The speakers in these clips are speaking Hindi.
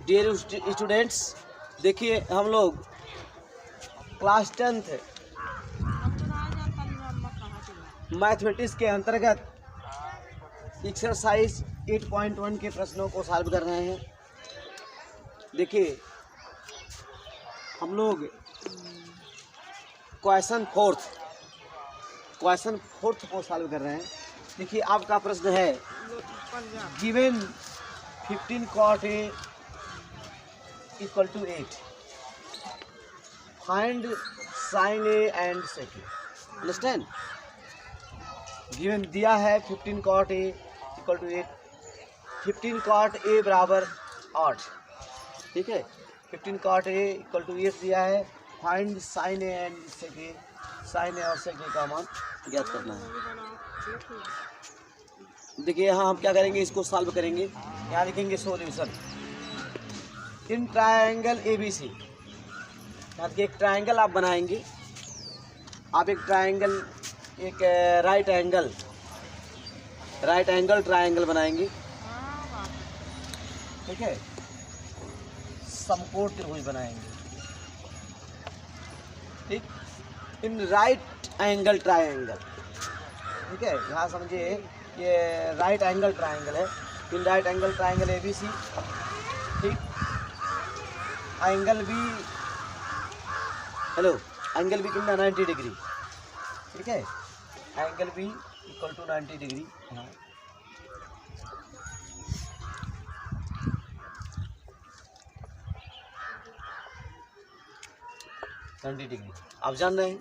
डियर स्टूडेंट्स, देखिए हम लोग क्लास 10th मैथमेटिक्स के अंतर्गत एक्सरसाइज 8.1 के प्रश्नों को सॉल्व कर रहे हैं। देखिए हम लोग क्वेश्चन फोर्थ को सॉल्व कर रहे हैं। देखिए आपका प्रश्न है given 15 cot A = 8, find sin A and sec A। Understand? Given दिया है 15 cot A = 8, 15 cot A बराबर 8, ठीक है। 15 cot A = 8 दिया है, find sin A and sec A, sin A और sec A का मान ज्ञात करना है। देखिए यहाँ हम क्या करेंगे, इसको सॉल्व करेंगे। यहाँ लिखेंगे सॉल्यूशन इन ट्रायंगल ABC। यहाँ देखिए एक ट्रायंगल आप बनाएंगे, आप एक ट्रायंगल, एक राइट एंगल ट्रायंगल बनाएंगे, ठीक है। समकोण त्रिभुज बनाएंगे, ठीक। इन राइट एंगल ट्रायंगल, ठीक है। यहाँ समझिए ये राइट एंगल ट्रायंगल है। इन राइट एंगल ट्रायंगल ABC, ठीक। एंगल भी एंगल भी कितना 90 डिग्री, ठीक है। एंगल भी = 90 डिग्री। हाँ, डिग्री आप जान रहे हैं।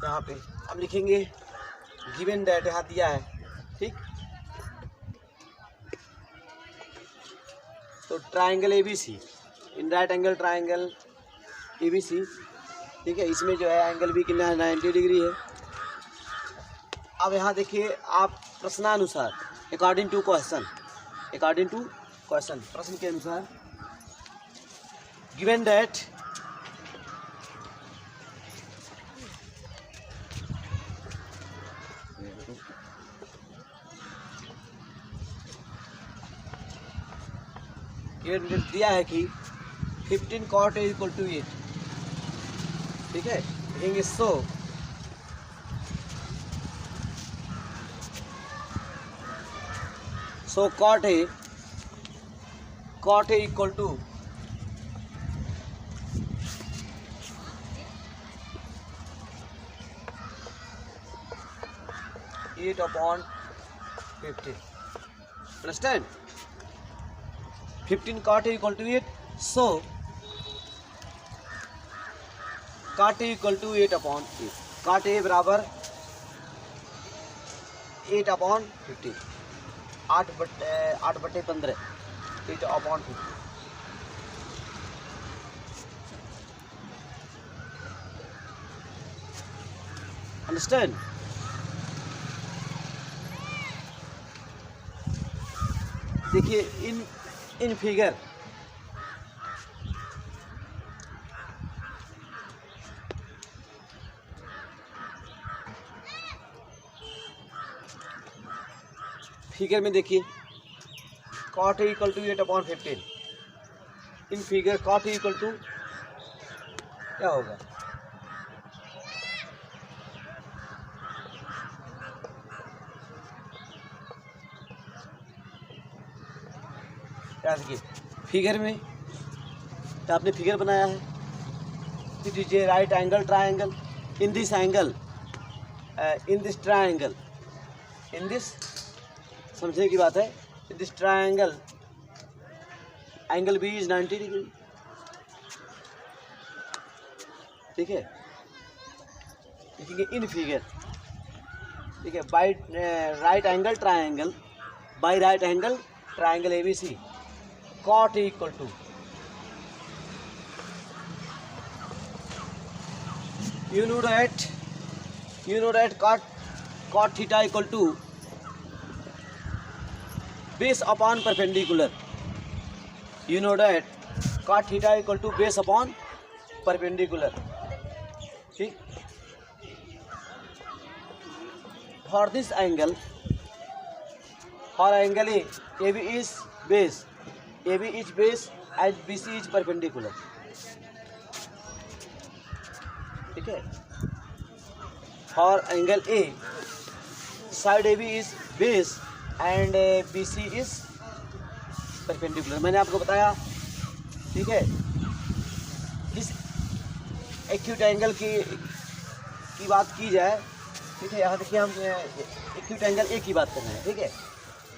यहाँ पे अब लिखेंगे गिवन दैट, यहाँ दिया है, ठीक। तो ट्रायंगल ABC, इन राइट एंगल ट्रायंगल ABC, ठीक है। इसमें जो है एंगल भी कितना है 90 डिग्री है। अब यहाँ देखिए आप प्रश्नानुसार अकॉर्डिंग टू क्वेश्चन, प्रश्न के अनुसार गिवन दैट ये दिया है कि 15 cot A = 8, ठीक है। लिखेंगे सो cot A = 8/15। Understand? 15 cot A = 8, so cot A = 8/8। cot A बराबर 8/15, 8/15, 8/15। अंडरस्टैंड? देखिए इन फिगर में देखिए cot A = 8/15। In figure cot A = क्या होगा, देखिए फिगर में तो आपने फिगर बनाया है। It is a right angle triangle in this angle, in this triangle, in this, समझने की बात है, इन this triangle angle B is 90 degree, ठीक है। लिखेंगे इन फिगर, ठीक है, by right angle triangle ABC cot A = you know that cot theta = base upon perpendicular। You know that cot theta = base upon perpendicular, ठीक। For this angle और angle A B is base, A B is base and B C is perpendicular. ठीक है, और angle A side A B is base and B C is perpendicular. मैंने आपको बताया। ठीक है, इस एक्यूट एंगल की बात की जाए, ठीक है, यहाँ देखिए हम एक्यूट एंगल ए की बात कर रहे हैं। ठीक है,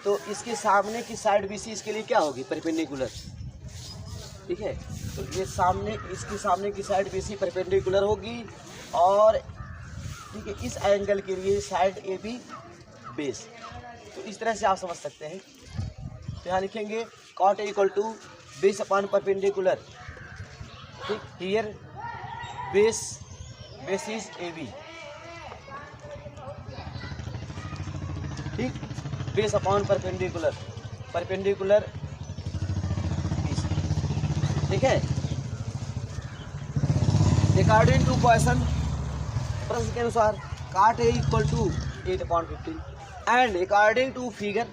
तो इसके सामने की साइड बी सी इसके लिए क्या होगी? परपेंडिकुलर। ठीक है, तो ये सामने, इसके सामने की साइड बी सी परपेंडिकुलर होगी और ठीक है, इस एंगल के लिए साइड ए बी बेस। तो इस तरह से आप समझ सकते हैं। तो यहाँ लिखेंगे cot A equal to base upon perpendicular. ठीक, here base is A B. ठीक, base upon perpendicular, perpendicular base. ठीक है, अकॉर्डिंग टू क्वेश्चन, प्रश्न के अनुसार cot A equal to 8/15 and according to figure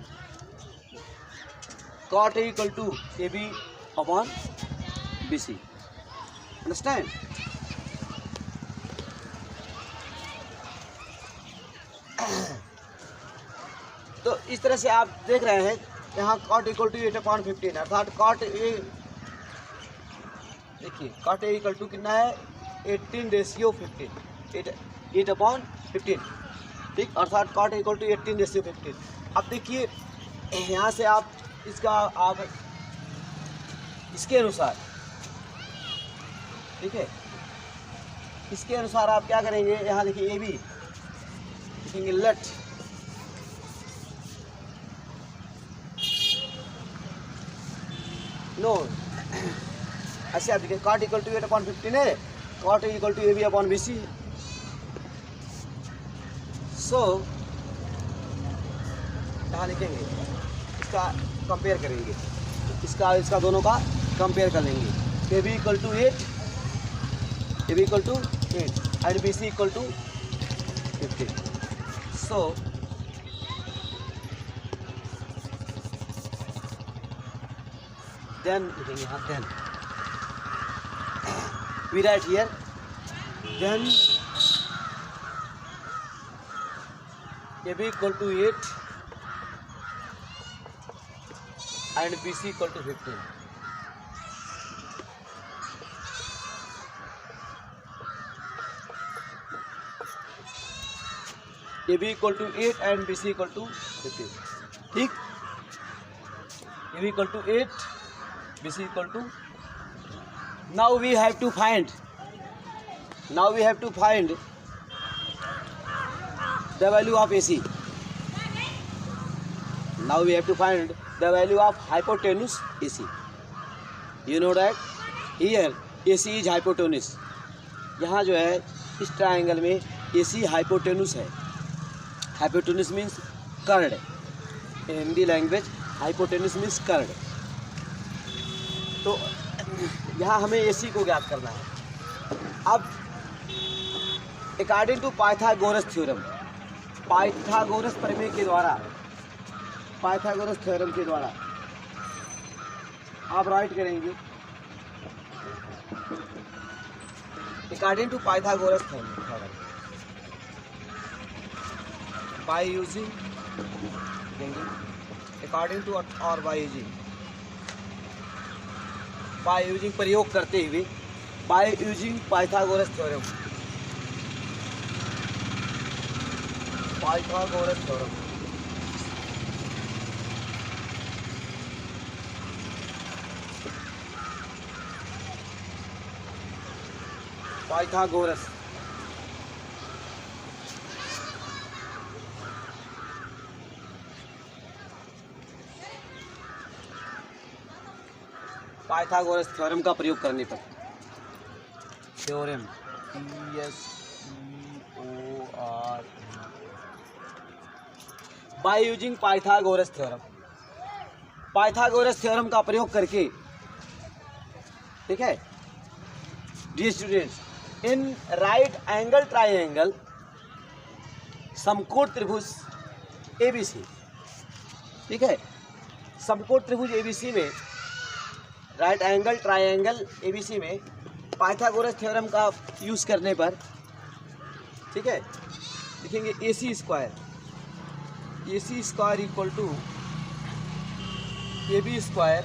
cot A equal to AB upon BC. Understand? तो इस तरह से आप देख रहे हैं यहाँ cot equal to 8/15 अर्थात cot A, देखिए cot A equal to कितना है? 18:15, 8/15। ठीक, अर्थात cot A equal to 18:15। अब देखिए यहाँ से आप इसका आप इसके अनुसार, ठीक है, इसके अनुसार आप क्या करेंगे? यहाँ देखिए ए बी लिखेंगे लेट नो, ऐसे आप देखिए कॉट इक्वल टू 8/15 है, cot equal to A B upon B C. So यहाँ लिखेंगे, इसका कंपेयर करेंगे, इसका दोनों का कंपेयर कर लेंगे। A B equal to 8, A B equal to 8 and B C equal to 15। So then लिखेंगे यहाँ, then we write here, then A B equal to 8 and BC equal to 15. AB equal to 8 and BC equal to 15. ठीक, AB equal to 8, BC equal to, now we have to find the value of AC. Now we have to find the value of hypotenuse AC. You know that here AC is hypotenuse. यहाँ जो है इस ट्रायंगल में AC हाइपोटेनुस है। हाइपोटेनुस मीन्स कर्ड। in Hindi language hypotenuse means कर्ड। तो यहाँ हमें AC को ज्ञात करना है। अब according to Pythagoras theorem, Pythagoras प्रमेय के द्वारा, पाइथागोरस थ्योरम के द्वारा आप राइट करेंगे according to Pythagoras theorem by using, according to और बाय यूजिंग प्रयोग करते हुए, by using Pythagoras theorem, Pythagoras theorem, Pythagoras Pythagoras theorem का प्रयोग करने पर, theorem THEOR, by using Pythagoras theorem, Pythagoras theorem का प्रयोग करके, ठीक है dear students, in right angle triangle समकोण त्रिभुज ABC, ठीक है। समकोण त्रिभुज एबीसी में, राइट एंगल ट्रायंगल एबीसी में पाइथागोरस थ्योरम का यूज़ करने पर, ठीक है, लिखेंगे AC square equal to AB square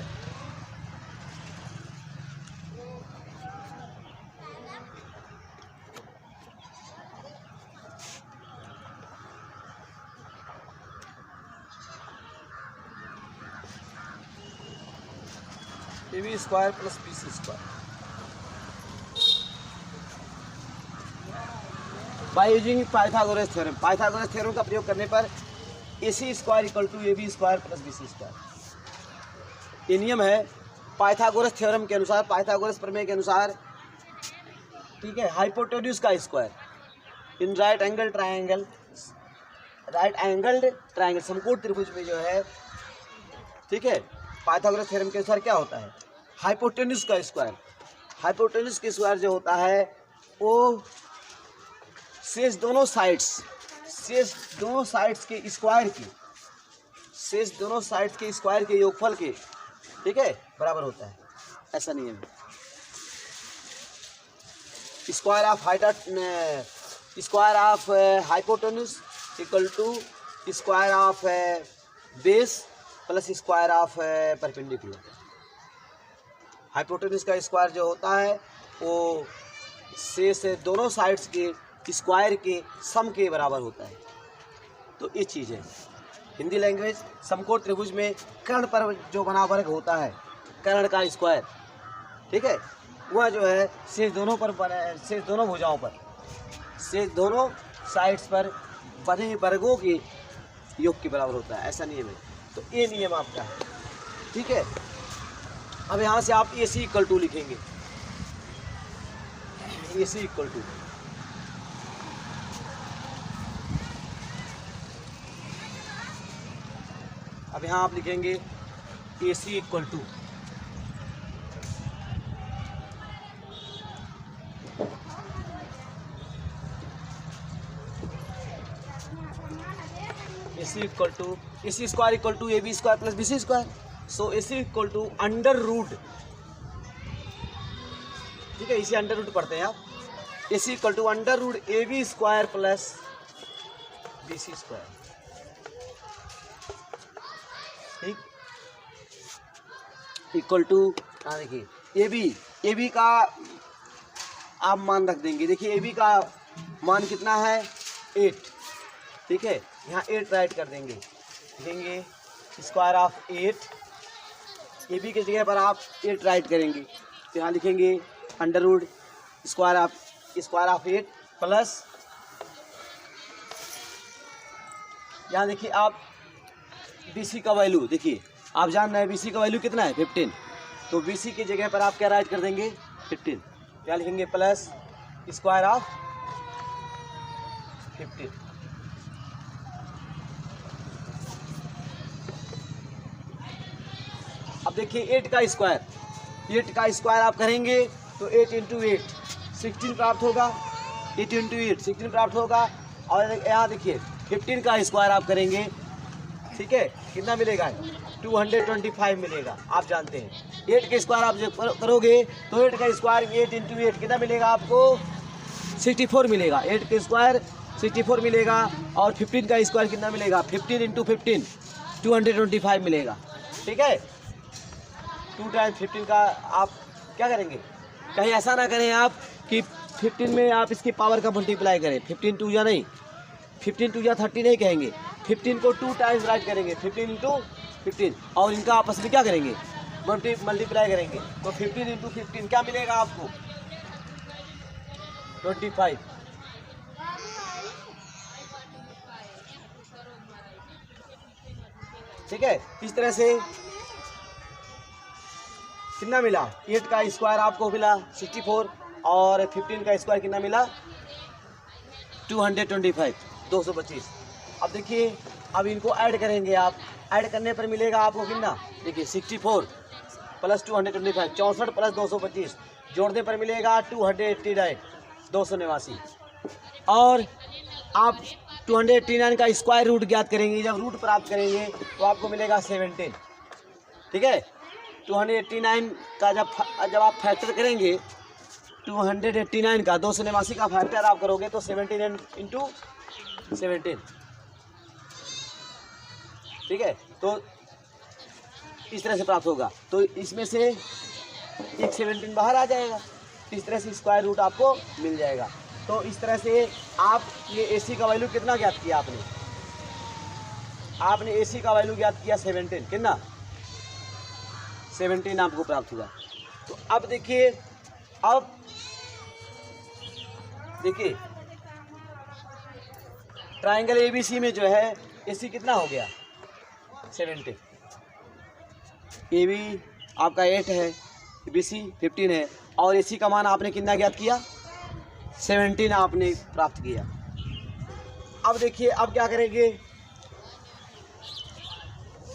AB square plus BC square by using Pythagoras theorem. Pythagoras theorem का प्रयोग करने पर AC square equal to AB square plus BC square. ये नियम है पाइथागोरस थ्योरम के अनुसार, पाइथागोरस प्रमेय के अनुसार, ठीक है। हाइपोटेन्यूज का स्क्वायर इन राइट एंगल ट्रायंगल, समकोण त्रिभुज में जो है, ठीक है, पाइथागोरस थ्योरम के अनुसार क्या होता है, हाइपोटेन्यूज का स्क्वायर। हाइपोटेन्यूज का स्क्वायर जो होता है वो शेष दोनों साइड्स के स्क्वायर के योगफल के, ठीक है, बराबर होता है। ऐसा नियम है। Square of hypotenuse equal to square of base plus square of perpendicular. Hypotenuse का स्क्वायर जो होता है वो शेष दोनों साइड्स के स्क्वायर के सम के बराबर होता है। तो ये चीज़ है हिंदी लैंग्वेज। समकोण त्रिभुज में कर्ण पर जो बना वर्ग होता है, कर्ण का स्क्वायर, ठीक है, वह जो है शेष दोनों भुजाओं पर, शेष दोनों साइड्स पर बने वर्गों के योग के बराबर होता है। ऐसा नियम है। तो ये नियम आपका है, ठीक है। अब यहाँ से आप AC इक्वल टू लिखेंगे, AC इक्वल टू, अब यहाँ आप लिखेंगे AC equal to AC square equal to AB square plus BC square. So AC equal to under root, ठीक है, इसे अंडर रूट पढ़ते हैं आप। AC equal to under root AB square plus BC square, ठीक, इक्वल टू, हाँ देखिए AB का आप मान रख देंगे। देखिए AB का मान कितना है, 8, ठीक है। यहाँ 8 राइट कर देंगे, लिखेंगे स्क्वायर ऑफ 8, AB की जगह पर आप 8 राइट करेंगे, तो यहाँ लिखेंगे under root square of 8 plus, यहाँ देखिए आप BC का वैल्यू, देखिए आप जान रहे हैं BC का वैल्यू कितना है, 15। तो BC की जगह पर आप क्या राइट कर देंगे, 15। क्या लिखेंगे, प्लस स्क्वायर ऑफ 15। अब देखिए 8 का स्क्वायर आप करेंगे तो 8 इंटू 8 16 प्राप्त होगा, 8 इंटू 8 16 प्राप्त होगा। और यहाँ देखिए 15 का स्क्वायर आप करेंगे, ठीक है, कितना मिलेगा, 225 मिलेगा। आप जानते हैं 8 के स्क्वायर आप जब करोगे तो 8 का स्क्वायर 8 इंटू 8 कितना मिलेगा आपको, 64 मिलेगा। 8 के स्क्वायर 64 मिलेगा और 15 का स्क्वायर कितना मिलेगा, 15 इंटू 15 225 मिलेगा, ठीक है। 2 टाइम्स 15 का आप क्या करेंगे, कहीं ऐसा ना करें आप कि 15 में आप इसकी पावर का मल्टीप्लाई करें, 15 2 या नहीं, 15 2 या 30 नहीं कहेंगे, 15 को 2 टाइम्स राइट करेंगे, 15 इंटू 15, और इनका आपस में क्या करेंगे, मल्टीप्लाई करेंगे। तो 15 इंटू 15 क्या मिलेगा आपको, 25। ठीक है, इस तरह से कितना मिला, 8 का स्क्वायर आपको मिला 64 और 15 का स्क्वायर कितना मिला 225, 225। अब देखिए अब इनको ऐड करेंगे आप, ऐड करने पर मिलेगा आपको कितना, देखिए 64 प्लस 225 64 प्लस 225 जोड़ने पर मिलेगा 289 289। और आप 289 का स्क्वायर रूट ज्ञात करेंगे। जब रूट प्राप्त करेंगे तो आपको मिलेगा 17। ठीक है, 289 का जब आप फैक्टर करेंगे 289 का 289 का फैक्टर आप करोगे तो 17 इंटू 17। ठीक है, तो इस तरह से प्राप्त होगा। तो इसमें से एक 17 बाहर आ जाएगा, इस तरह से स्क्वायर रूट आपको मिल जाएगा। तो इस तरह से आप ये AC का वैल्यू कितना ज्ञात किया आपने AC का वैल्यू ज्ञात किया 17। कितना? 17 आपको प्राप्त हुआ। तो अब देखिए, ट्राइंगल ABC में जो है AC कितना हो गया? 17। AB आपका 8 है, BC 15 है, और AC का मान आपने कितना ज्ञात किया? 17 आपने प्राप्त किया। अब देखिए, अब क्या करेंगे?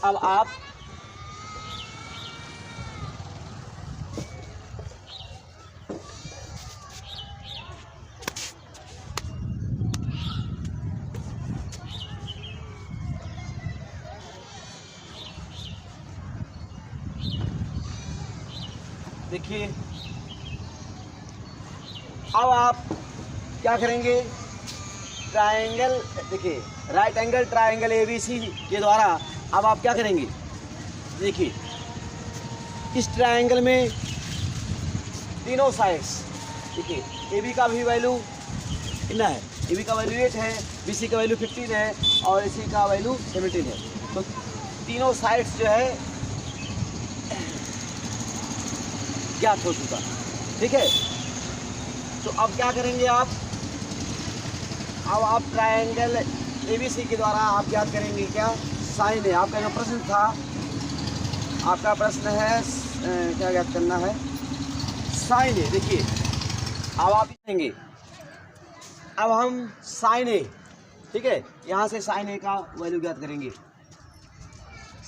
अब आप देखिए, अब आप क्या करेंगे? ट्रायंगल, देखिए राइट एंगल ट्रायंगल ABC के द्वारा अब आप क्या करेंगे? देखिए, इस ट्रायंगल में तीनों साइड्स, देखिए AB का भी वैल्यू कितना है? AB का वैल्यू 8 है, BC का वैल्यू 15 है और AC का वैल्यू 17 है। तो तीनों साइड्स जो है ज्ञात हो चुका। ठीक है, तो अब क्या करेंगे आप? अब आप ट्रायंगल ABC के द्वारा आप ज्ञात करेंगे क्या? साइन है। आपका जो प्रश्न था, आपका प्रश्न है क्या ज्ञात करना है? साइन है। देखिए, अब आप करेंगे, अब हम साइन ए, ठीक है, यहाँ से साइन ए का वैल्यू ज्ञात करेंगे।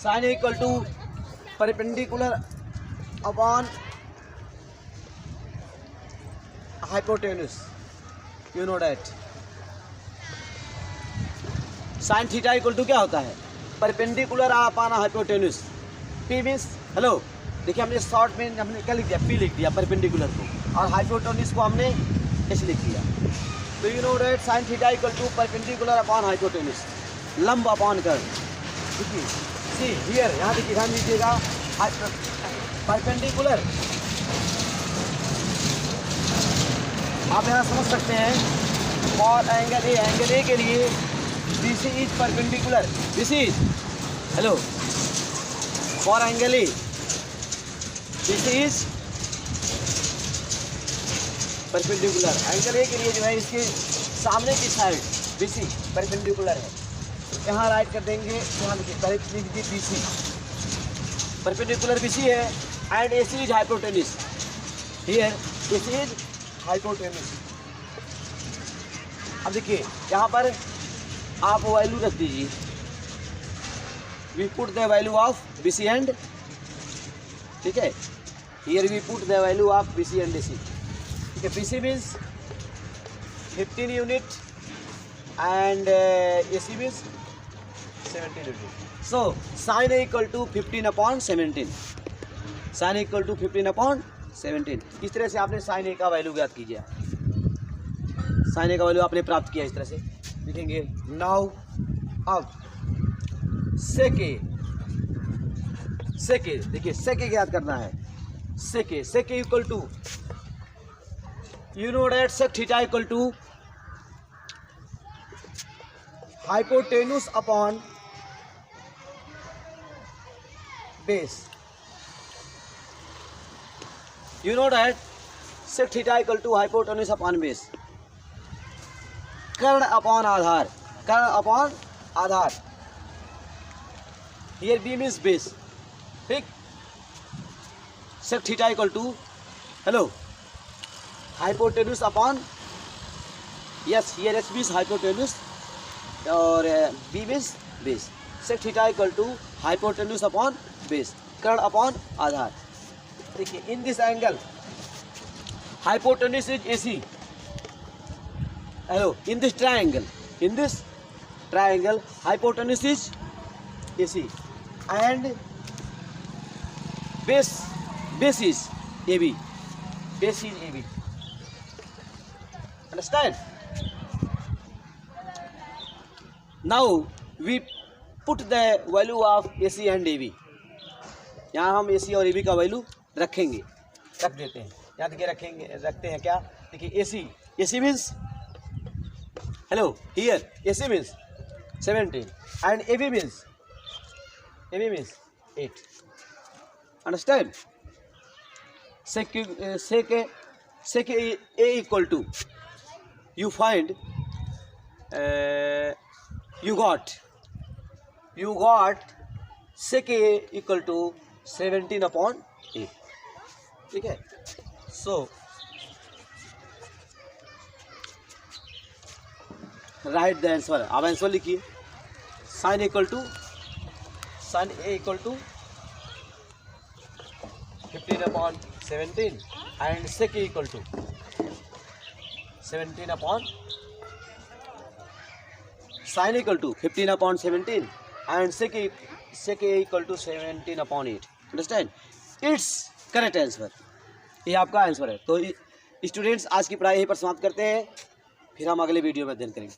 Sine A equal to perpendicular upon hypotenuse, you know that। Sine theta equal to क्या होता है? Perpendicular upon hypotenuse. P means, hello देखिए, हमने शॉर्ट में हमने क्या लिख दिया? P लिख दिया परपेंडिकुलर को, और हाइपोटेन्यूस को हमने S लिख दिया। तो you know that sine theta equal to perpendicular upon hypotenuse, लंब अपॉन कर्व। देखिए, सी हियर, यहाँ देखिए, ध्यान दीजिएगा, परपेंडिकुलर आप यहाँ समझ सकते हैं। और एंगल ए के लिए BC is perpendicular, BC is, hello, for angle A BC is perpendicular. Angle A के लिए जो है इसके सामने की साइड BC परपेंडिकुलर है। यहाँ राइट कर देंगे, यहाँ देखिए लिख दी BC परपेंडिकुलर BC है, and AC is hypotenuse. Here AC is hypotenuse. अब देखिए, यहाँ पर आप वैल्यू रख दीजिए। We put the value of BC and, ठीक है, here we put the value of BC and AC। ठीक है, BC means 15 unit and AC means 17 unit. So sine A equal to 15 upon 17, sine equal to 15 upon 17। इस तरह से आपने साइन ए का वैल्यू ज्ञात कीजिए। साइन ए का वैल्यू आपने प्राप्त किया, इस तरह से लिखेंगे। नाउ अब सेके, देखिए सेके ज्ञात करना है। Sec A equal to, you know that sec theta equal to hypotenuse upon base. You know that sec theta equal to hypotenuse upon base। कर्ण अपॉन आधार, कर्ण अपॉन आधार। Here B means base। ठीक, sec theta equal to, हेलो, hypotenuse upon, yes here S means hypotenuse और B means base। sec theta equal to hypotenuse upon base, कर्ण अपॉन आधार। देखिए, in this angle hypotenuse is AC, hello, in this triangle triangle hypotenuse is AC and base is AB. Base is AB. Understand? Now we put the value of AC and AB. यहाँ हम AC और AB का वैल्यू रखेंगे, रख देते हैं। यहाँ देखिए रखते हैं क्या? देखिए AC means hello here AC means 17 and AB means 8. Understand? Sec A equal to, you find you got sec A equal to 17 upon A. ठीक है? So write the answer. अब आंसर लिखिए। sin A equal to 15 upon 17 and sec A equal to 17 upon sin equal to 15 upon 17 and sec A equal to 17 upon 8. Understand? It's correct answer. ये आपका आंसर है। तो स्टूडेंट्स आज की पढ़ाई यहीं पर समाप्त करते हैं, फिर हम अगले वीडियो में अध्ययन करेंगे।